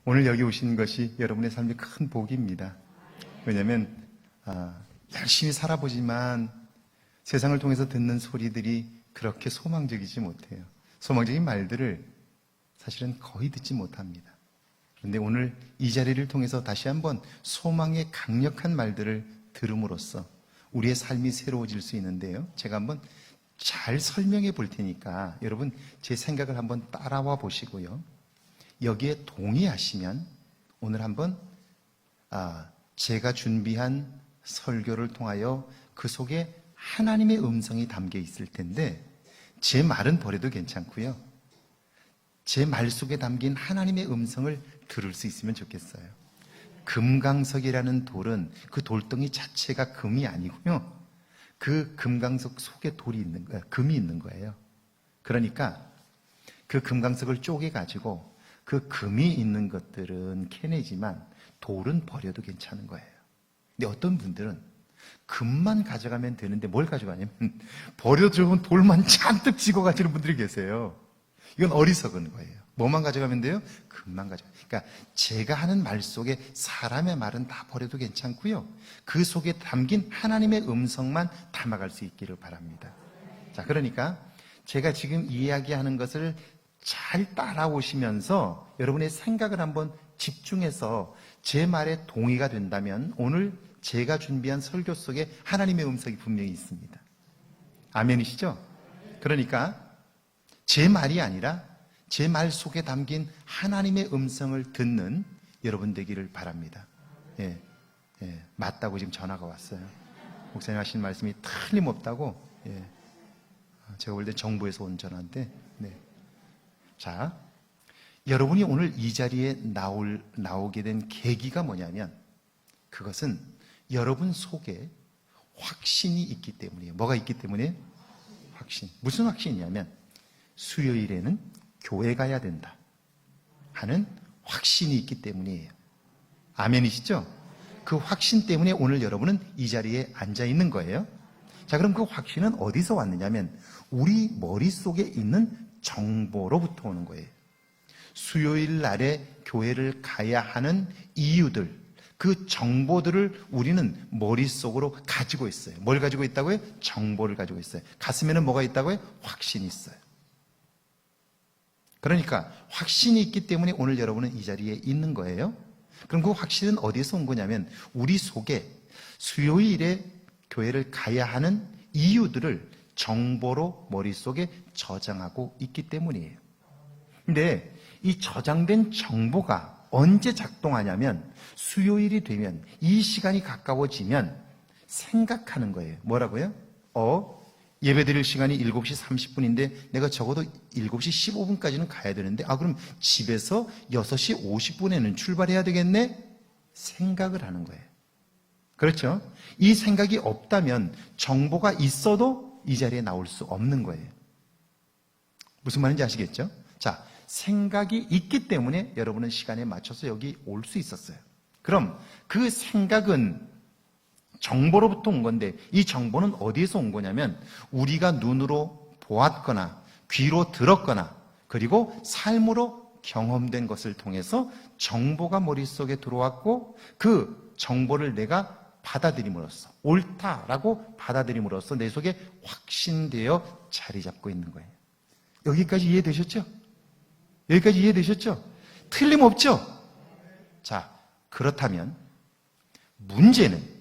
오늘 여기 오신 것이 여러분의 삶의 큰 복입니다. 왜냐하면 열심히 살아보지만 세상을 통해서 듣는 소리들이 그렇게 소망적이지 못해요. 소망적인 말들을 사실은 거의 듣지 못합니다. 그런데 오늘 이 자리를 통해서 다시 한번 소망의 강력한 말들을 들음으로써 우리의 삶이 새로워질 수 있는데요. 제가 한번 잘 설명해 볼 테니까 여러분 제 생각을 한번 따라와 보시고요. 여기에 동의하시면 오늘 한번 제가 준비한 설교를 통하여 그 속에 하나님의 음성이 담겨 있을 텐데 제 말은 버려도 괜찮고요. 제 말 속에 담긴 하나님의 음성을 들을 수 있으면 좋겠어요. 금강석이라는 돌은 그 돌덩이 자체가 금이 아니고요. 그 금강석 속에 돌이 있는 거예요. 금이 있는 거예요. 그러니까 그 금강석을 쪼개가지고 그 금이 있는 것들은 캐내지만 돌은 버려도 괜찮은 거예요. 근데 어떤 분들은 금만 가져가면 되는데 뭘 가져가냐면 버려져 돌만 잔뜩 쥐고 가시는 분들이 계세요. 이건 어리석은 거예요. 뭐만 가져가면 돼요? 금만 가져가. 그러니까 제가 하는 말 속에 사람의 말은 다 버려도 괜찮고요. 그 속에 담긴 하나님의 음성만 담아갈 수 있기를 바랍니다. 자, 그러니까 제가 지금 이야기하는 것을 잘 따라오시면서 여러분의 생각을 한번 집중해서 제 말에 동의가 된다면 오늘 제가 준비한 설교 속에 하나님의 음성이 분명히 있습니다. 아멘이시죠? 그러니까 제 말이 아니라 제 말 속에 담긴 하나님의 음성을 듣는 여러분 되기를 바랍니다. 예, 맞다고 지금 전화가 왔어요. 목사님 하신 말씀이 틀림없다고. 제가 볼 때 정부에서 온 전화인데. 네. 자, 여러분이 오늘 이 자리에 나오게 된 계기가 뭐냐면 그것은 여러분 속에 확신이 있기 때문이에요. 뭐가 있기 때문에? 확신. 무슨 확신이냐면 수요일에는 교회 가야 된다 하는 확신이 있기 때문이에요. 아멘이시죠? 그 확신 때문에 오늘 여러분은 이 자리에 앉아 있는 거예요. 자, 그럼 그 확신은 어디서 왔느냐면 우리 머릿속에 있는 정보로부터 오는 거예요. 수요일 날에 교회를 가야 하는 이유들, 그 정보들을 우리는 머릿속으로 가지고 있어요. 뭘 가지고 있다고요? 정보를 가지고 있어요. 가슴에는 뭐가 있다고요? 확신이 있어요. 그러니까 확신이 있기 때문에 오늘 여러분은 이 자리에 있는 거예요. 그럼 그 확신은 어디서 온 거냐면 우리 속에 수요일에 교회를 가야 하는 이유들을 정보로 머릿속에 저장하고 있기 때문이에요. 근데 이 저장된 정보가 언제 작동하냐면 수요일이 되면 이 시간이 가까워지면 생각하는 거예요. 뭐라고요? 예배드릴 시간이 7시 30분인데 내가 적어도 7시 15분까지는 가야 되는데 그럼 집에서 6시 50분에는 출발해야 되겠네? 생각을 하는 거예요. 그렇죠? 이 생각이 없다면 정보가 있어도 이 자리에 나올 수 없는 거예요. 무슨 말인지 아시겠죠? 자, 생각이 있기 때문에 여러분은 시간에 맞춰서 여기 올 수 있었어요. 그럼 그 생각은 정보로부터 온 건데 이 정보는 어디에서 온 거냐면 우리가 눈으로 보았거나 귀로 들었거나 그리고 삶으로 경험된 것을 통해서 정보가 머릿속에 들어왔고 그 정보를 내가 받아들임으로써 옳다라고 받아들임으로써 내 속에 확신되어 자리 잡고 있는 거예요. 여기까지 이해되셨죠? 여기까지 이해되셨죠? 틀림없죠? 자, 그렇다면 문제는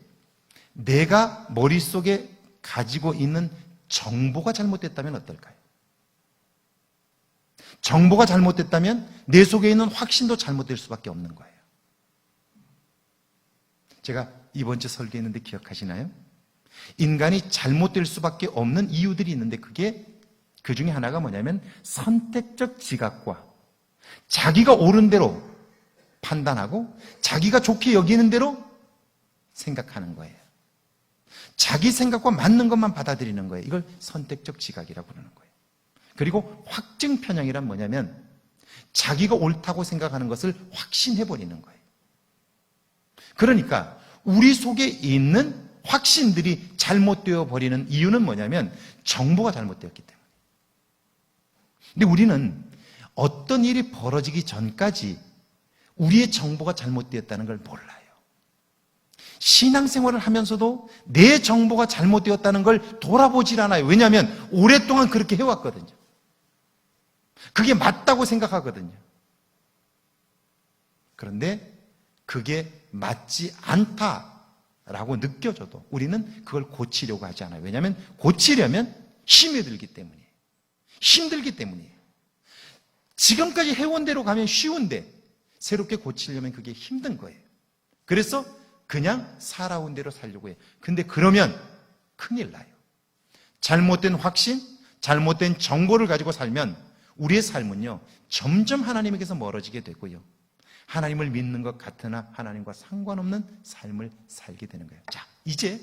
내가 머릿속에 가지고 있는 정보가 잘못됐다면 어떨까요? 정보가 잘못됐다면 내 속에 있는 확신도 잘못될 수밖에 없는 거예요. 제가 이번 주 설교했는데 기억하시나요? 인간이 잘못될 수밖에 없는 이유들이 있는데 그 중에 하나가 뭐냐면 선택적 지각과 자기가 옳은 대로 판단하고 자기가 좋게 여기는 대로 생각하는 거예요. 자기 생각과 맞는 것만 받아들이는 거예요. 이걸 선택적 지각이라고 부르는 거예요. 그리고 확증 편향이란 뭐냐면 자기가 옳다고 생각하는 것을 확신해버리는 거예요. 그러니까 우리 속에 있는 확신들이 잘못되어 버리는 이유는 뭐냐면 정보가 잘못되었기 때문에. 근데 우리는 어떤 일이 벌어지기 전까지 우리의 정보가 잘못되었다는 걸 몰라요. 신앙생활을 하면서도 내 정보가 잘못되었다는 걸 돌아보질 않아요. 왜냐하면 오랫동안 그렇게 해왔거든요. 그게 맞다고 생각하거든요. 그런데 그게 맞지 않다라고 느껴져도 우리는 그걸 고치려고 하지 않아요. 왜냐하면 고치려면 힘이 들기 때문이에요. 힘들기 때문이에요. 지금까지 해온 대로 가면 쉬운데 새롭게 고치려면 그게 힘든 거예요. 그래서 그냥 살아온 대로 살려고 해요. 근데 그러면 큰일 나요. 잘못된 확신, 잘못된 정보를 가지고 살면 우리의 삶은요, 점점 하나님에게서 멀어지게 되고요. 하나님을 믿는 것 같으나 하나님과 상관없는 삶을 살게 되는 거예요. 자, 이제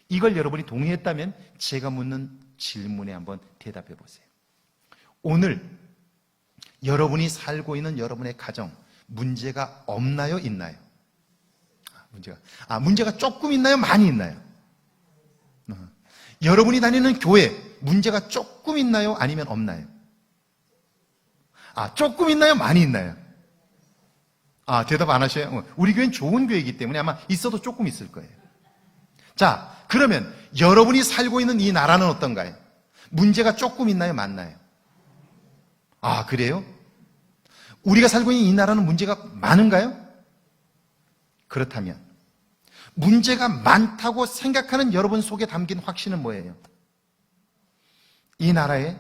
이걸 여러분이 동의했다면 제가 묻는 질문에 한번 대답해 보세요. 오늘 여러분이 살고 있는 여러분의 가정, 문제가 없나요? 있나요? 문제가 조금 있나요? 많이 있나요? 여러분이 다니는 교회, 문제가 조금 있나요? 아니면 없나요? 조금 있나요? 많이 있나요? 대답 안 하셔요? 우리 교회는 좋은 교회이기 때문에 아마 있어도 조금 있을 거예요. 자, 그러면 여러분이 살고 있는 이 나라는 어떤가요? 문제가 조금 있나요? 많나요? 그래요? 우리가 살고 있는 이 나라는 문제가 많은가요? 그렇다면 문제가 많다고 생각하는 여러분 속에 담긴 확신은 뭐예요? 이 나라에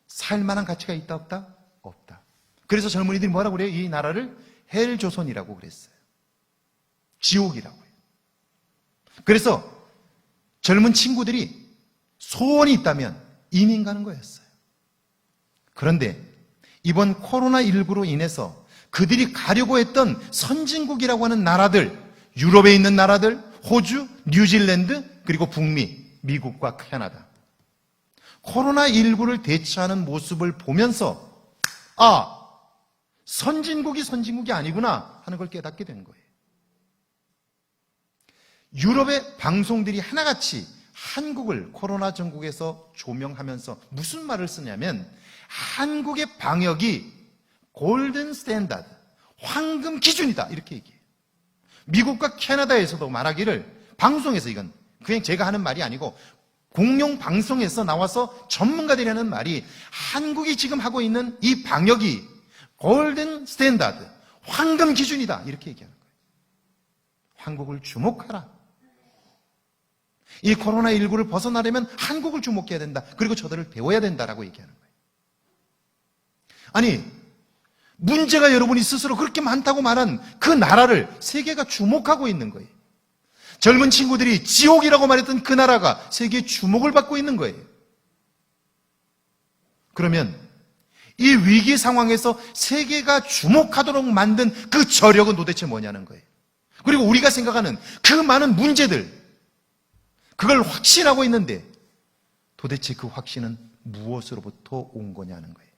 살만한 가치가 있다 없다? 없다. 그래서 젊은이들이 뭐라고 그래요? 이 나라를 헬조선이라고 그랬어요. 지옥이라고 해요. 그래서 젊은 친구들이 소원이 있다면 이민 가는 거였어요. 그런데 이번 코로나19로 인해서 그들이 가려고 했던 선진국이라고 하는 나라들, 유럽에 있는 나라들, 호주, 뉴질랜드, 그리고 북미, 미국과 캐나다. 코로나19를 대처하는 모습을 보면서 선진국이 아니구나 하는 걸 깨닫게 된 거예요. 유럽의 방송들이 하나같이 한국을 코로나 전국에서 조명하면서 무슨 말을 쓰냐면 한국의 방역이 골든 스탠다드, 황금 기준이다 이렇게 얘기해요. 미국과 캐나다에서도 말하기를 방송에서 이건 그냥 제가 하는 말이 아니고 공영 방송에서 나와서 전문가들이 하는 말이 한국이 지금 하고 있는 이 방역이 골든 스탠다드, 황금 기준이다 이렇게 얘기하는 거예요. 한국을 주목하라. 이 코로나19를 벗어나려면 한국을 주목해야 된다. 그리고 저들을 배워야 된다라고 얘기하는 거예요. 아니, 문제가 여러분이 스스로 그렇게 많다고 말한 그 나라를 세계가 주목하고 있는 거예요. 젊은 친구들이 지옥이라고 말했던 그 나라가 세계의 주목을 받고 있는 거예요. 그러면 이 위기 상황에서 세계가 주목하도록 만든 그 저력은 도대체 뭐냐는 거예요. 그리고 우리가 생각하는 그 많은 문제들, 그걸 확신하고 있는데 도대체 그 확신은 무엇으로부터 온 거냐는 거예요.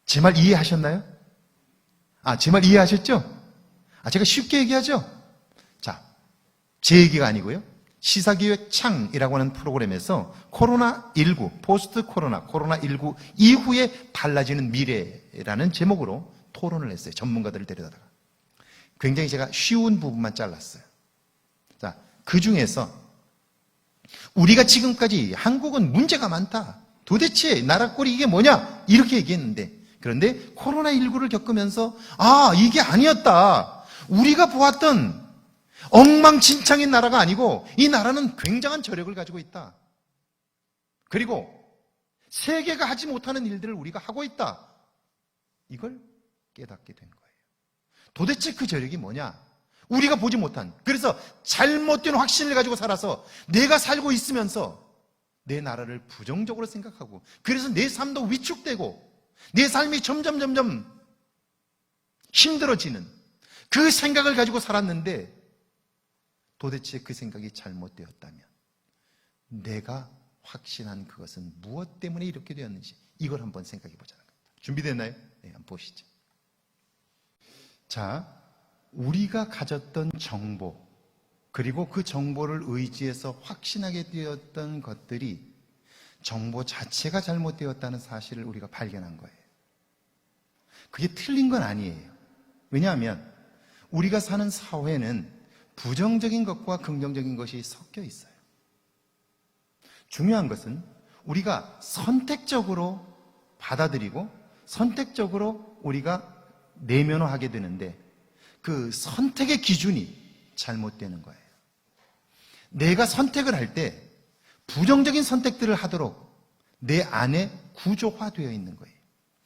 제 말 이해하셨나요? 제 말 이해하셨죠? 제가 쉽게 얘기하죠? 자, 제 얘기가 아니고요. 시사기획 창이라고 하는 프로그램에서 코로나19, 포스트 코로나19 이후에 달라지는 미래라는 제목으로 토론을 했어요. 전문가들을 데려다가. 굉장히 제가 쉬운 부분만 잘랐어요. 자, 그 중에서 우리가 지금까지 한국은 문제가 많다. 도대체 나라 꼴이 이게 뭐냐? 이렇게 얘기했는데 그런데 코로나19를 겪으면서 이게 아니었다. 우리가 보았던 엉망진창인 나라가 아니고 이 나라는 굉장한 저력을 가지고 있다. 그리고 세계가 하지 못하는 일들을 우리가 하고 있다. 이걸 깨닫게 된 거예요. 도대체 그 저력이 뭐냐? 우리가 보지 못한, 그래서 잘못된 확신을 가지고 살아서 내가 살고 있으면서 내 나라를 부정적으로 생각하고 그래서 내 삶도 위축되고 내 삶이 점점 힘들어지는 그 생각을 가지고 살았는데 도대체 그 생각이 잘못되었다면 내가 확신한 그것은 무엇 때문에 이렇게 되었는지 이걸 한번 생각해 보자는 겁니다. 준비됐나요? 네, 한번 보시죠. 자, 우리가 가졌던 정보 그리고 그 정보를 의지해서 확신하게 되었던 것들이 정보 자체가 잘못되었다는 사실을 우리가 발견한 거예요. 그게 틀린 건 아니에요. 왜냐하면 우리가 사는 사회는 부정적인 것과 긍정적인 것이 섞여 있어요. 중요한 것은 우리가 선택적으로 받아들이고 선택적으로 우리가 내면화하게 되는데 그 선택의 기준이 잘못되는 거예요. 내가 선택을 할 때 부정적인 선택들을 하도록 내 안에 구조화되어 있는 거예요.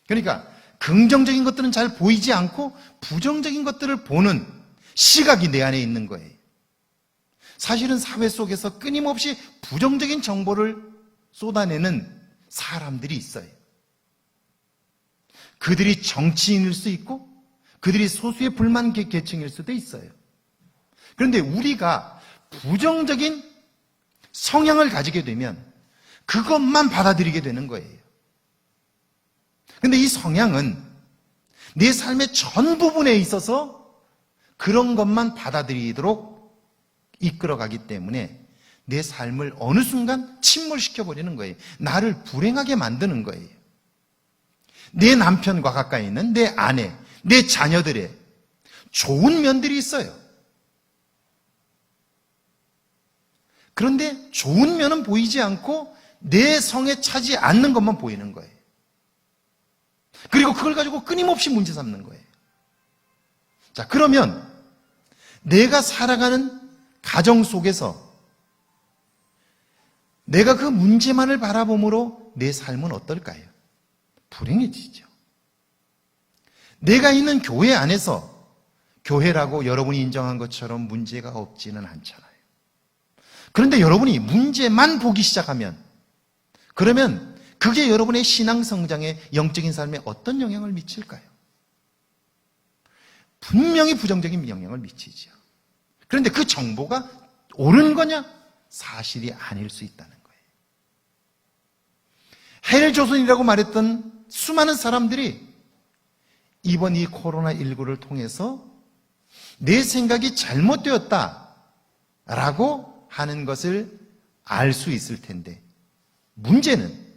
그러니까 긍정적인 것들은 잘 보이지 않고 부정적인 것들을 보는 시각이 내 안에 있는 거예요. 사실은 사회 속에서 끊임없이 부정적인 정보를 쏟아내는 사람들이 있어요. 그들이 정치인일 수 있고 그들이 소수의 불만 계층일 수도 있어요. 그런데 우리가 부정적인 성향을 가지게 되면 그것만 받아들이게 되는 거예요. 그런데 이 성향은 내 삶의 전 부분에 있어서 그런 것만 받아들이도록 이끌어가기 때문에 내 삶을 어느 순간 침몰시켜버리는 거예요. 나를 불행하게 만드는 거예요. 내 남편과 가까이 있는 내 아내, 내 자녀들의 좋은 면들이 있어요. 그런데 좋은 면은 보이지 않고 내 성에 차지 않는 것만 보이는 거예요. 그리고 그걸 가지고 끊임없이 문제 삼는 거예요. 자, 그러면 내가 살아가는 가정 속에서 내가 그 문제만을 바라봄으로 내 삶은 어떨까요? 불행해지죠. 내가 있는 교회 안에서 교회라고 여러분이 인정한 것처럼 문제가 없지는 않잖아요. 그런데 여러분이 문제만 보기 시작하면 그러면 그게 여러분의 신앙 성장에 영적인 삶에 어떤 영향을 미칠까요? 분명히 부정적인 영향을 미치죠. 그런데 그 정보가 옳은 거냐? 사실이 아닐 수 있다는 거예요. 헬조선이라고 말했던 수많은 사람들이 이번 이 코로나19를 통해서 내 생각이 잘못되었다라고 하는 것을 알 수 있을 텐데 문제는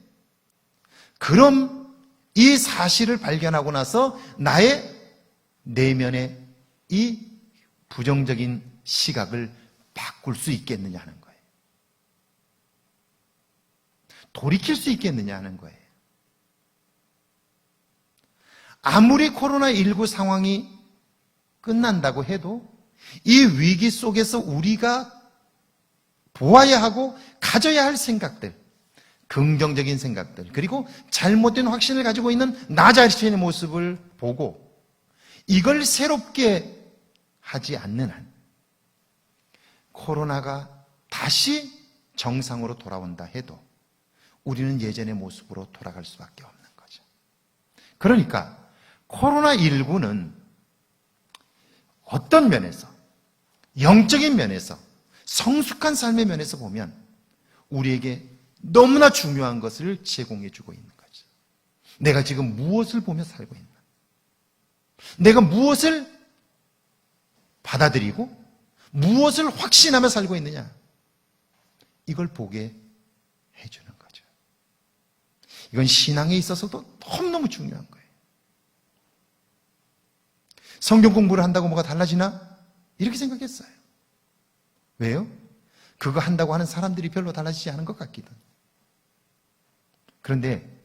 그럼 이 사실을 발견하고 나서 나의 내면의 이 부정적인 시각을 바꿀 수 있겠느냐는 거예요. 돌이킬 수 있겠느냐는 거예요. 아무리 코로나19 상황이 끝난다고 해도 이 위기 속에서 우리가 보아야 하고 가져야 할 생각들, 긍정적인 생각들, 그리고 잘못된 확신을 가지고 있는 나 자신의 모습을 보고 이걸 새롭게 하지 않는 한 코로나가 다시 정상으로 돌아온다 해도 우리는 예전의 모습으로 돌아갈 수밖에 없는 거죠. 그러니까 코로나19는 어떤 면에서, 영적인 면에서, 성숙한 삶의 면에서 보면 우리에게 너무나 중요한 것을 제공해 주고 있는 거죠. 내가 지금 무엇을 보며 살고 있나? 내가 무엇을 받아들이고 무엇을 확신하며 살고 있느냐? 이걸 보게 해주는 거죠. 이건 신앙에 있어서도 너무너무 중요한 거예요. 성경 공부를 한다고 뭐가 달라지나? 이렇게 생각했어요. 왜요? 그거 한다고 하는 사람들이 별로 달라지지 않은 것 같기도. 그런데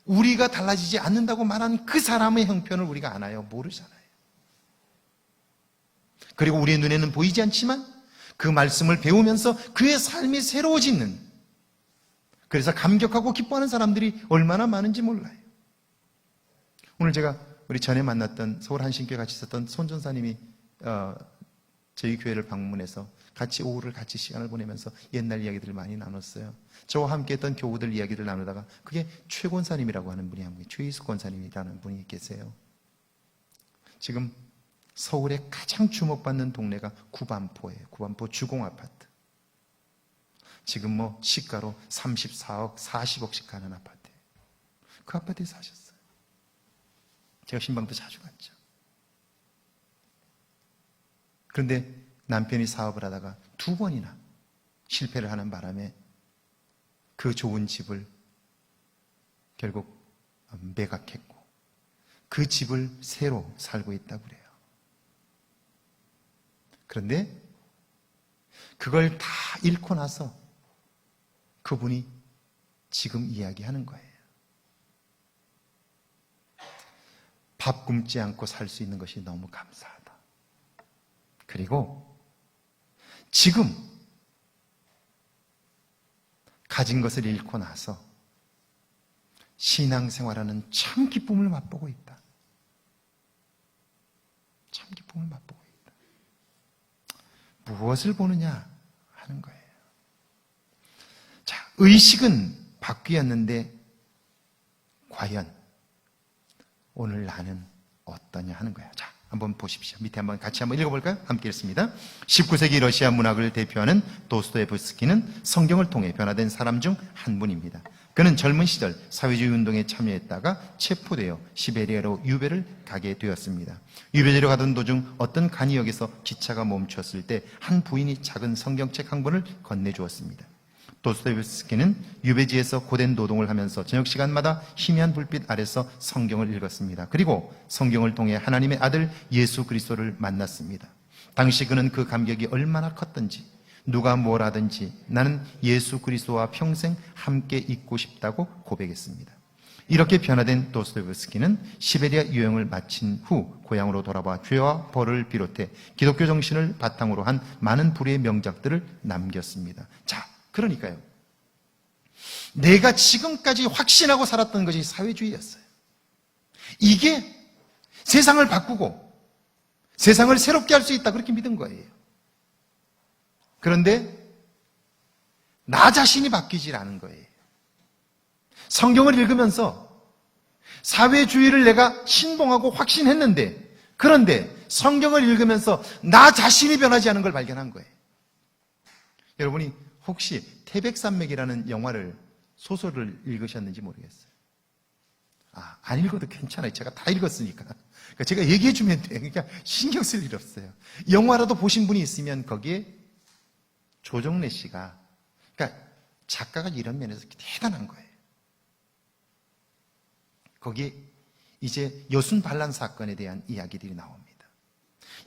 우리가 달라지지 않는다고 말한 그 사람의 형편을 우리가 아나요? 모르잖아요. 그리고 우리의 눈에는 보이지 않지만 그 말씀을 배우면서 그의 삶이 새로워지는, 그래서 감격하고 기뻐하는 사람들이 얼마나 많은지 몰라요. 오늘 제가 우리 전에 만났던 서울 한신교회 같이 있었던 손 전사님이 저희 교회를 방문해서 같이 오후를 같이 시간을 보내면서 옛날 이야기들을 많이 나눴어요. 저와 함께 했던 교우들 이야기를 나누다가 그게 최 권사님이라고 하는 분이 한 분이, 최희숙 권사님이라는 분이 계세요. 지금 서울에 가장 주목받는 동네가 구반포예요. 구반포 주공아파트. 지금 뭐 시가로 34억, 40억씩 가는 아파트예요. 그 아파트에 사셨어요. 제가 신방도 자주 갔죠. 그런데 남편이 사업을 하다가 2번이나 실패를 하는 바람에 그 좋은 집을 결국 매각했고 그 집을 새로 살고 있다고 그래요. 그런데 그걸 다 잃고 나서 그분이 지금 이야기하는 거예요. 밥 굶지 않고 살 수 있는 것이 너무 감사하다. 그리고 지금 가진 것을 잃고 나서 신앙생활하는 참 기쁨을 맛보고 있다. 참 기쁨을 맛보고 있다. 무엇을 보느냐 하는 거예요. 자, 의식은 바뀌었는데 과연 오늘 나는 어떠냐 하는 거예요. 자, 한번 보십시오. 밑에 같이 한번 읽어볼까요? 함께 읽습니다. 19세기 러시아 문학을 대표하는 도스토옙스키는 성경을 통해 변화된 사람 중 한 분입니다. 그는 젊은 시절 사회주의 운동에 참여했다가 체포되어 시베리아로 유배를 가게 되었습니다. 유배지로 가던 도중 어떤 간이역에서 기차가 멈췄을 때 한 부인이 작은 성경책 한 권을 건네주었습니다. 도스토옙스키는 유배지에서 고된 노동을 하면서 저녁 시간마다 희미한 불빛 아래서 성경을 읽었습니다. 그리고 성경을 통해 하나님의 아들 예수 그리스도를 만났습니다. 당시 그는 그 감격이 얼마나 컸던지, 누가 뭘 하든지 나는 예수 그리스도와 평생 함께 있고 싶다고 고백했습니다. 이렇게 변화된 도스토옙스키는 시베리아 유형을 마친 후 고향으로 돌아와 죄와 벌을 비롯해 기독교 정신을 바탕으로 한 많은 불의의 명작들을 남겼습니다. 자, 그러니까요, 내가 지금까지 확신하고 살았던 것이 사회주의였어요. 이게 세상을 바꾸고 세상을 새롭게 할 수 있다, 그렇게 믿은 거예요. 그런데 나 자신이 바뀌질 않은 거예요. 성경을 읽으면서 사회주의를 내가 신봉하고 확신했는데, 그런데 성경을 읽으면서 나 자신이 변하지 않은 걸 발견한 거예요. 여러분이 혹시 태백산맥이라는 영화를, 소설을 읽으셨는지 모르겠어요. 안 읽어도 괜찮아요. 제가 다 읽었으니까. 그러니까 제가 얘기해 주면 돼요. 그러니까 신경 쓸 일 없어요. 영화라도 보신 분이 있으면 거기에 조정래 씨가, 그러니까 작가가 이런 면에서 대단한 거예요. 거기에 이제 여순 반란 사건에 대한 이야기들이 나옵니다.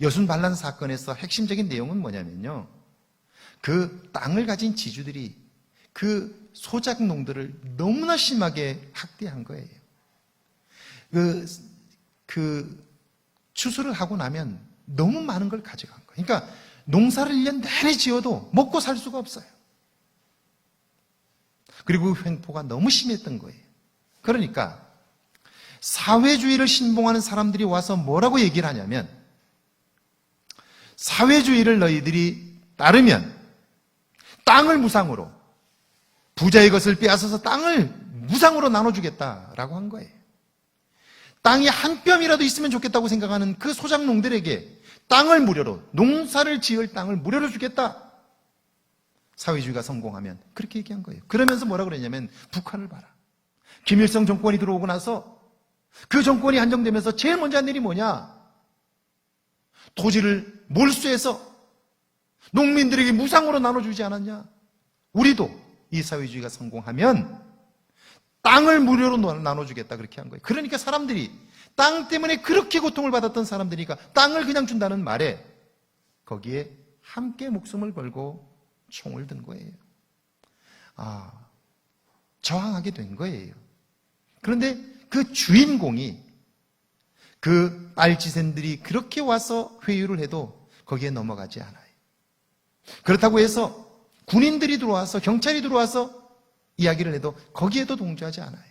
여순 반란 사건에서 핵심적인 내용은 뭐냐면요, 그 땅을 가진 지주들이 그 소작농들을 너무나 심하게 학대한 거예요. 추수를 하고 나면 너무 많은 걸 가져간 거예요. 그러니까 농사를 1년 내내 지어도 먹고 살 수가 없어요. 그리고 그 횡포가 너무 심했던 거예요. 그러니까 사회주의를 신봉하는 사람들이 와서 뭐라고 얘기를 하냐면, 사회주의를 너희들이 따르면 땅을 무상으로, 부자의 것을 빼앗아서 땅을 무상으로 나눠주겠다라고 한 거예요. 땅이 한 뼘이라도 있으면 좋겠다고 생각하는 그 소작농들에게 땅을 무료로, 농사를 지을 땅을 무료로 주겠다. 사회주의가 성공하면 그렇게 얘기한 거예요. 그러면서 뭐라고 그랬냐면, 북한을 봐라. 김일성 정권이 들어오고 나서 그 정권이 한정되면서 제일 먼저 한 일이 뭐냐? 토지를 몰수해서 농민들에게 무상으로 나눠주지 않았냐? 우리도 이 사회주의가 성공하면 땅을 무료로 나눠주겠다, 그렇게 한 거예요. 그러니까 사람들이 땅 때문에 그렇게 고통을 받았던 사람들이니까 땅을 그냥 준다는 말에 거기에 함께 목숨을 걸고 총을 든 거예요. 저항하게 된 거예요. 그런데 그 주인공이, 그 알지샌들이 그렇게 와서 회유를 해도 거기에 넘어가지 않아요. 그렇다고 해서 군인들이 들어와서, 경찰이 들어와서 이야기를 해도 거기에도 동조하지 않아요.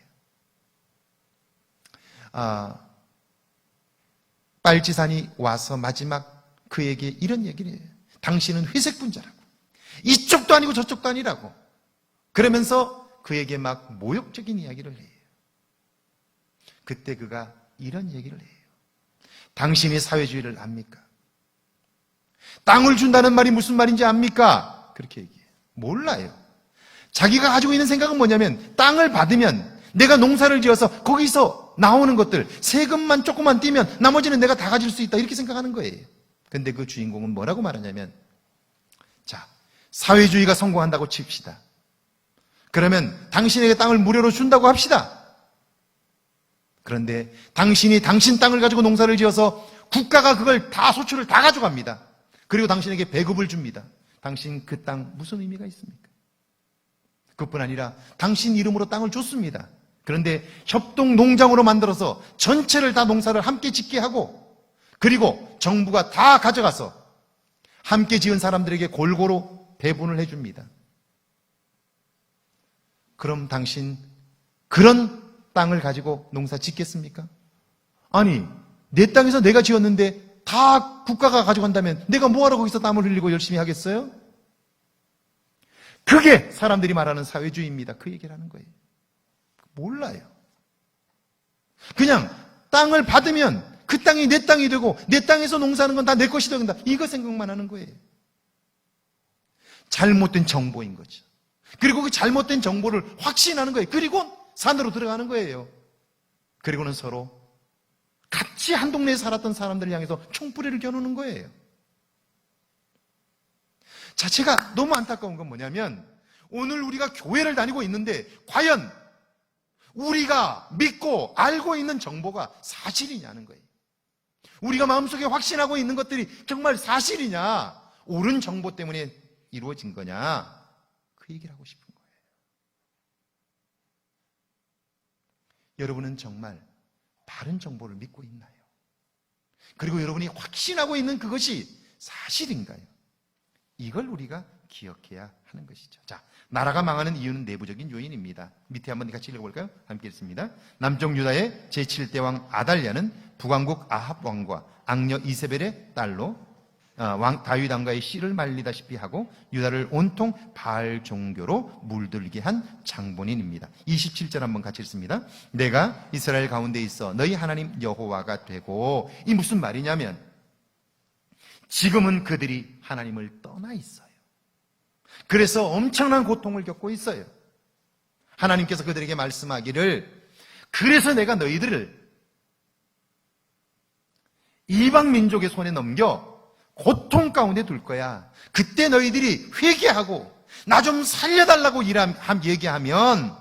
빨치산이 와서 마지막 그에게 이런 얘기를 해요. 당신은 회색 분자라고, 이쪽도 아니고 저쪽도 아니라고. 그러면서 그에게 막 모욕적인 이야기를 해요. 그때 그가 이런 얘기를 해요. 당신이 사회주의를 압니까? 땅을 준다는 말이 무슨 말인지 압니까? 그렇게 얘기해요. 몰라요. 자기가 가지고 있는 생각은 뭐냐면, 땅을 받으면 내가 농사를 지어서 거기서 나오는 것들, 세금만 조금만 떼면 나머지는 내가 다 가질 수 있다, 이렇게 생각하는 거예요. 근데 그 주인공은 뭐라고 말하냐면, 자, 사회주의가 성공한다고 칩시다. 그러면 당신에게 땅을 무료로 준다고 합시다. 그런데 당신이 당신 땅을 가지고 농사를 지어서 국가가 그걸 다 소출을 다 가져갑니다. 그리고 당신에게 배급을 줍니다. 당신 그 땅 무슨 의미가 있습니까? 그뿐 아니라 당신 이름으로 땅을 줬습니다. 그런데 협동 농장으로 만들어서 전체를 다 농사를 함께 짓게 하고, 그리고 정부가 다 가져가서 함께 지은 사람들에게 골고루 배분을 해줍니다. 그럼 당신 그런 땅을 가지고 농사 짓겠습니까? 아니, 내 땅에서 내가 지었는데 다 국가가 가져간다면 내가 뭐하러 거기서 땀을 흘리고 열심히 하겠어요? 그게 사람들이 말하는 사회주의입니다. 그 얘기를 하는 거예요. 몰라요. 그냥 땅을 받으면 그 땅이 내 땅이 되고 내 땅에서 농사하는 건 다 내 것이 된다. 이거 생각만 하는 거예요. 잘못된 정보인 거죠. 그리고 그 잘못된 정보를 확신하는 거예요. 그리고 산으로 들어가는 거예요. 그리고는 서로 같이 한 동네에 살았던 사람들을 향해서 총뿌리를 겨누는 거예요. 자, 제가 너무 안타까운 건 뭐냐면 오늘 우리가 교회를 다니고 있는데 과연 우리가 믿고 알고 있는 정보가 사실이냐는 거예요. 우리가 마음속에 확신하고 있는 것들이 정말 사실이냐, 옳은 정보 때문에 이루어진 거냐, 그 얘기를 하고 싶은 거예요. 여러분은 정말 바른 정보를 믿고 있나요? 그리고 여러분이 확신하고 있는 그것이 사실인가요? 이걸 우리가 기억해야 하는 것이죠. 자, 나라가 망하는 이유는 내부적인 요인입니다. 밑에 한번 같이 읽어볼까요? 함께 읽습니다. 남쪽 유다의 제7대 왕 아달랴는 북왕국 아합 왕과 악녀 이세벨의 딸로 왕 다윗 왕가의 씨를 말리다시피 하고 유다를 온통 바알 종교로 물들게 한 장본인입니다. 27절 한번 같이 읽습니다. 내가 이스라엘 가운데 있어 너희 하나님 여호와가 되고, 이 무슨 말이냐면 지금은 그들이 하나님을 떠나 있어요. 그래서 엄청난 고통을 겪고 있어요. 하나님께서 그들에게 말씀하기를, 그래서 내가 너희들을 이방 민족의 손에 넘겨 고통 가운데 둘 거야. 그때 너희들이 회개하고 나 좀 살려달라고 얘기하면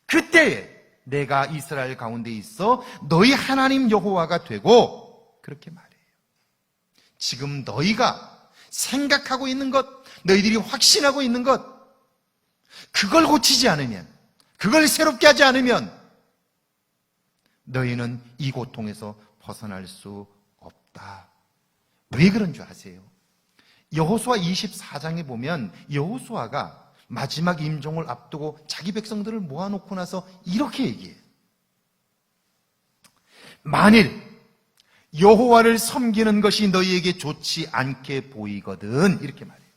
그때 내가 이스라엘 가운데 있어 너희 하나님 여호와가 되고, 그렇게 말해요. 지금 너희가 생각하고 있는 것, 너희들이 확신하고 있는 것, 그걸 고치지 않으면, 그걸 새롭게 하지 않으면 너희는 이 고통에서 벗어날 수 없다. 왜 그런 줄 아세요? 여호수아 24장에 보면 여호수아가 마지막 임종을 앞두고 자기 백성들을 모아놓고 나서 이렇게 얘기해요. 만일 여호와를 섬기는 것이 너희에게 좋지 않게 보이거든, 이렇게 말해요.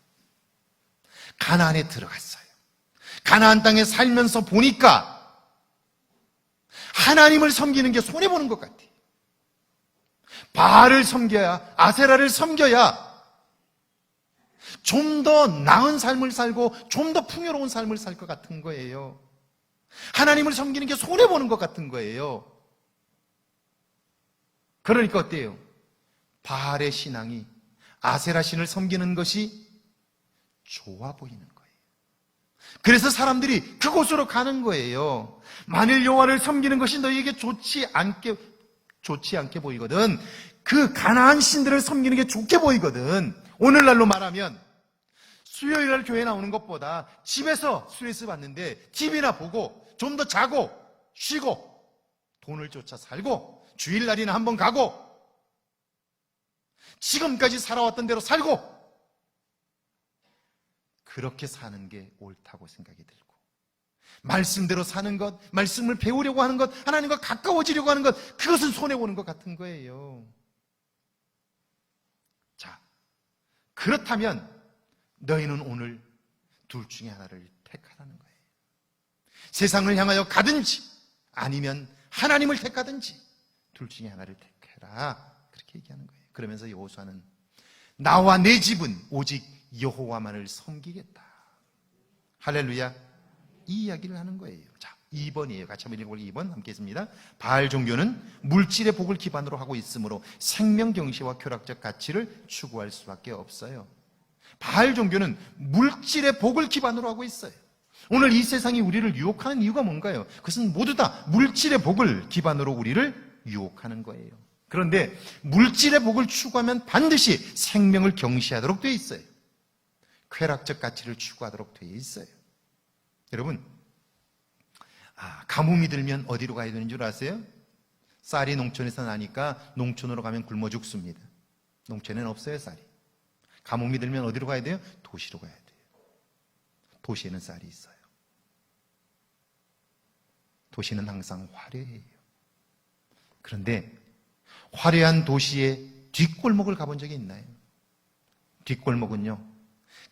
가나안에 들어갔어요. 가나안 땅에 살면서 보니까 하나님을 섬기는 게 손해보는 것 같아요. 바알을 섬겨야, 아세라를 섬겨야 좀 더 나은 삶을 살고 좀 더 풍요로운 삶을 살 것 같은 거예요. 하나님을 섬기는 게 손해보는 것 같은 거예요. 그러니까 어때요? 바알의 신앙이 아세라 신을 섬기는 것이 좋아 보이는 거예요. 그래서 사람들이 그곳으로 가는 거예요. 만일 여호와를 섬기는 것이 너희에게 좋지 않게 보이거든, 그 가나안 신들을 섬기는 게 좋게 보이거든, 오늘날로 말하면 수요일날 교회 나오는 것보다 집에서 스트레스 받는데 TV나 보고 좀 더 자고 쉬고 돈을 쫓아 살고 주일날이나 한번 가고 지금까지 살아왔던 대로 살고, 그렇게 사는 게 옳다고 생각이 들고, 말씀대로 사는 것, 말씀을 배우려고 하는 것, 하나님과 가까워지려고 하는 것, 그것은 손해보는 것 같은 거예요. 자, 그렇다면 너희는 오늘 둘 중에 하나를 택하라는 거예요. 세상을 향하여 가든지 아니면 하나님을 택하든지 둘 중에 하나를 택해라, 그렇게 얘기하는 거예요. 그러면서 여호수아는 나와 내 집은 오직 여호와만을 섬기겠다, 할렐루야, 이 이야기를 하는 거예요. 자, 2번이에요. 같이 한번 읽어볼게요. 2번 함께 했습니다. 바알 종교는 물질의 복을 기반으로 하고 있으므로 생명 경시와 쾌락적 가치를 추구할 수밖에 없어요. 바알 종교는 물질의 복을 기반으로 하고 있어요. 오늘 이 세상이 우리를 유혹하는 이유가 뭔가요? 그것은 모두 다 물질의 복을 기반으로 우리를 유혹하는 거예요. 그런데 물질의 복을 추구하면 반드시 생명을 경시하도록 되어 있어요. 쾌락적 가치를 추구하도록 되어 있어요. 여러분, 가뭄이 들면 어디로 가야 되는 줄 아세요? 쌀이 농촌에서 나니까 농촌으로 가면 굶어 죽습니다. 농촌에는 없어요, 쌀이. 가뭄이 들면 어디로 가야 돼요? 도시로 가야 돼요. 도시에는 쌀이 있어요. 도시는 항상 화려해요. 그런데 화려한 도시의 뒷골목을 가본 적이 있나요? 뒷골목은요,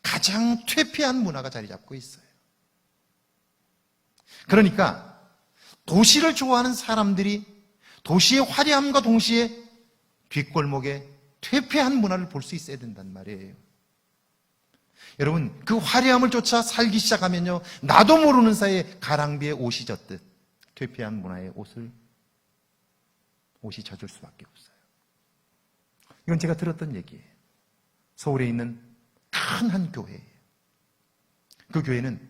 가장 퇴폐한 문화가 자리 잡고 있어요. 그러니까 도시를 좋아하는 사람들이 도시의 화려함과 동시에 뒷골목에 퇴폐한 문화를 볼 수 있어야 된단 말이에요. 여러분, 그 화려함을 쫓아 살기 시작하면요, 나도 모르는 사이에 가랑비에 옷이 젖듯 퇴폐한 문화의 옷이 젖을 수밖에 없어요. 이건 제가 들었던 얘기예요. 서울에 있는 큰 한 교회예요. 그 교회는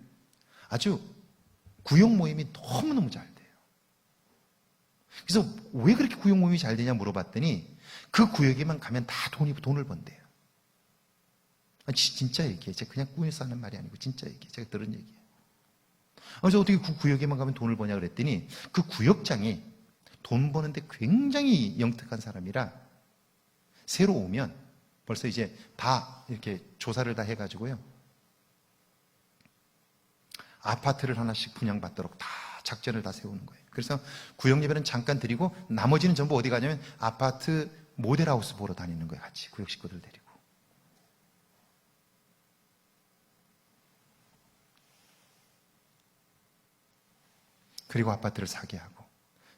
아주 구역 모임이 너무너무 잘 돼요. 그래서 왜 그렇게 구역 모임이 잘 되냐 물어봤더니 그 구역에만 가면 다 돈을 번대요. 진짜 얘기예요. 제가 그냥 꾸며서 하는 말이 아니고 진짜 얘기예요. 제가 들은 얘기예요. 그래서 어떻게 그 구역에만 가면 돈을 버냐 그랬더니 그 구역장이 돈 버는데 굉장히 영특한 사람이라 새로 오면 벌써 이제 다 이렇게 조사를 다 해가지고요, 아파트를 하나씩 분양받도록 다 작전을 다 세우는 거예요. 그래서 구역 예배는 잠깐 드리고 나머지는 전부 어디 가냐면 아파트 모델하우스 보러 다니는 거예요. 같이 구역 식구들 데리고. 그리고 아파트를 사게 하고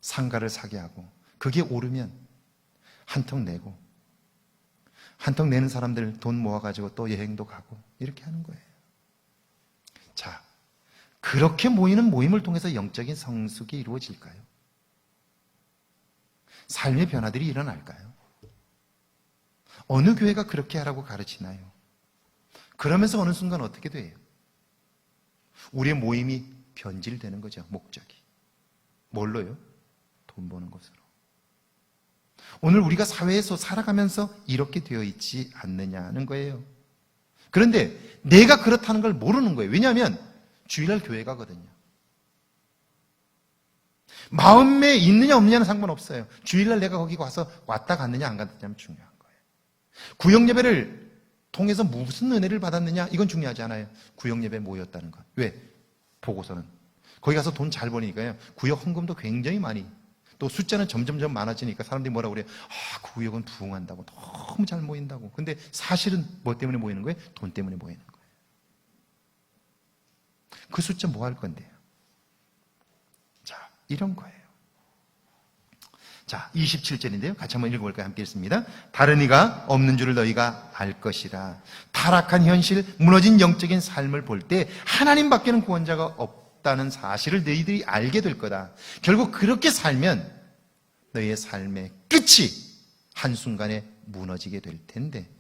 상가를 사게 하고 그게 오르면 한턱 내고 한턱 내는 사람들 돈 모아가지고 또 여행도 가고 이렇게 하는 거예요. 자, 그렇게 모이는 모임을 통해서 영적인 성숙이 이루어질까요? 삶의 변화들이 일어날까요? 어느 교회가 그렇게 하라고 가르치나요? 그러면서 어느 순간 어떻게 돼요? 우리의 모임이 변질되는 거죠, 목적이. 뭘로요? 돈 버는 것으로. 오늘 우리가 사회에서 살아가면서 이렇게 되어 있지 않느냐는 거예요. 그런데 내가 그렇다는 걸 모르는 거예요. 왜냐하면 주일날 교회 가거든요. 마음에 있느냐 없느냐는 상관없어요. 주일날 내가 거기 와서 왔다 갔느냐 안 갔느냐면 중요한 거예요. 구역 예배를 통해서 무슨 은혜를 받았느냐 이건 중요하지 않아요. 구역 예배에 모였다는 것. 왜? 보고서는 거기 가서 돈 잘 버니까요, 구역 헌금도 굉장히 많이, 또 숫자는 점점점 많아지니까 사람들이 뭐라고 그래요? 그 구역은 부흥한다고, 너무 잘 모인다고. 근데 사실은 뭐 때문에 모이는 거예요? 돈 때문에 모이는 거예요. 그 숫자 뭐 할 건데요? 자, 이런 거예요. 자, 27절인데요. 같이 한번 읽어볼까요? 함께 읽습니다. 다른 이가 없는 줄을 너희가 알 것이라. 타락한 현실, 무너진 영적인 삶을 볼 때 하나님밖에는 구원자가 없다는 사실을 너희들이 알게 될 거다. 결국 그렇게 살면 너희의 삶의 끝이 한순간에 무너지게 될 텐데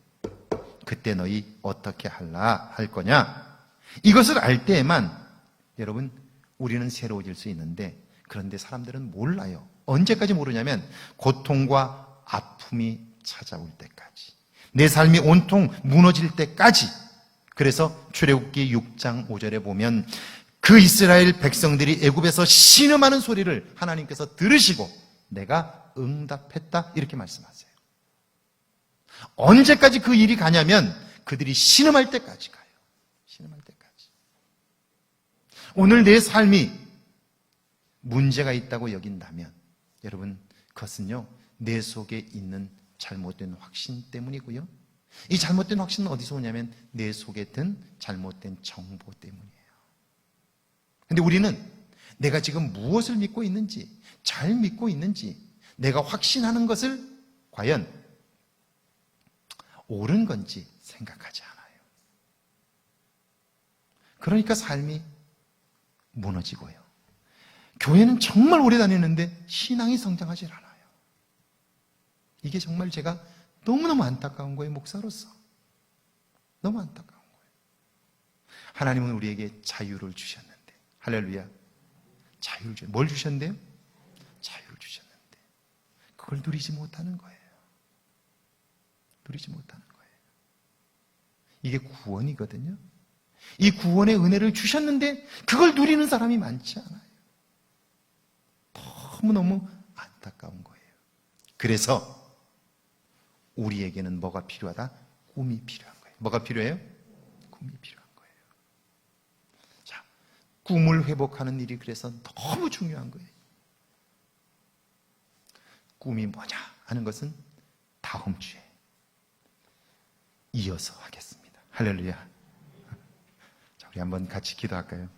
그때 너희 어떻게 할 거냐? 이것을 알 때에만 여러분 우리는 새로워질 수 있는데, 그런데 사람들은 몰라요. 언제까지 모르냐면 고통과 아픔이 찾아올 때까지, 내 삶이 온통 무너질 때까지. 그래서 출애굽기 6장 5절에 보면 그 이스라엘 백성들이 애굽에서 신음하는 소리를 하나님께서 들으시고 내가 응답했다 이렇게 말씀하세요. 언제까지 그 일이 가냐면 그들이 신음할 때까지 가요. 신음할 때까지. 오늘 내 삶이 문제가 있다고 여긴다면 여러분 그것은요 내 속에 있는 잘못된 확신 때문이고요, 이 잘못된 확신은 어디서 오냐면 내 속에 든 잘못된 정보 때문이에요. 근데 우리는 내가 지금 무엇을 믿고 있는지, 잘 믿고 있는지, 내가 확신하는 것을 과연 옳은 건지 생각하지 않아요. 그러니까 삶이 무너지고요, 교회는 정말 오래 다니는데 신앙이 성장하지 않아요. 이게 정말 제가 너무너무 안타까운 거예요. 목사로서 너무 안타까운 거예요. 하나님은 우리에게 자유를 주셨는데, 할렐루야. 자유를 뭘 주셨는데요? 자유를 주셨는데 그걸 누리지 못하는 거예요. 누리지 못하는 거예요. 이게 구원이거든요. 이 구원의 은혜를 주셨는데 그걸 누리는 사람이 많지 않아요. 너무너무 안타까운 거예요. 그래서 우리에게는 뭐가 필요하다? 꿈이 필요한 거예요. 뭐가 필요해요? 꿈이 필요한 거예요. 자, 꿈을 회복하는 일이 그래서 너무 중요한 거예요. 꿈이 뭐냐 하는 것은 다음 주에 이어서 하겠습니다. 할렐루야. 자, 우리 한번 같이 기도할까요?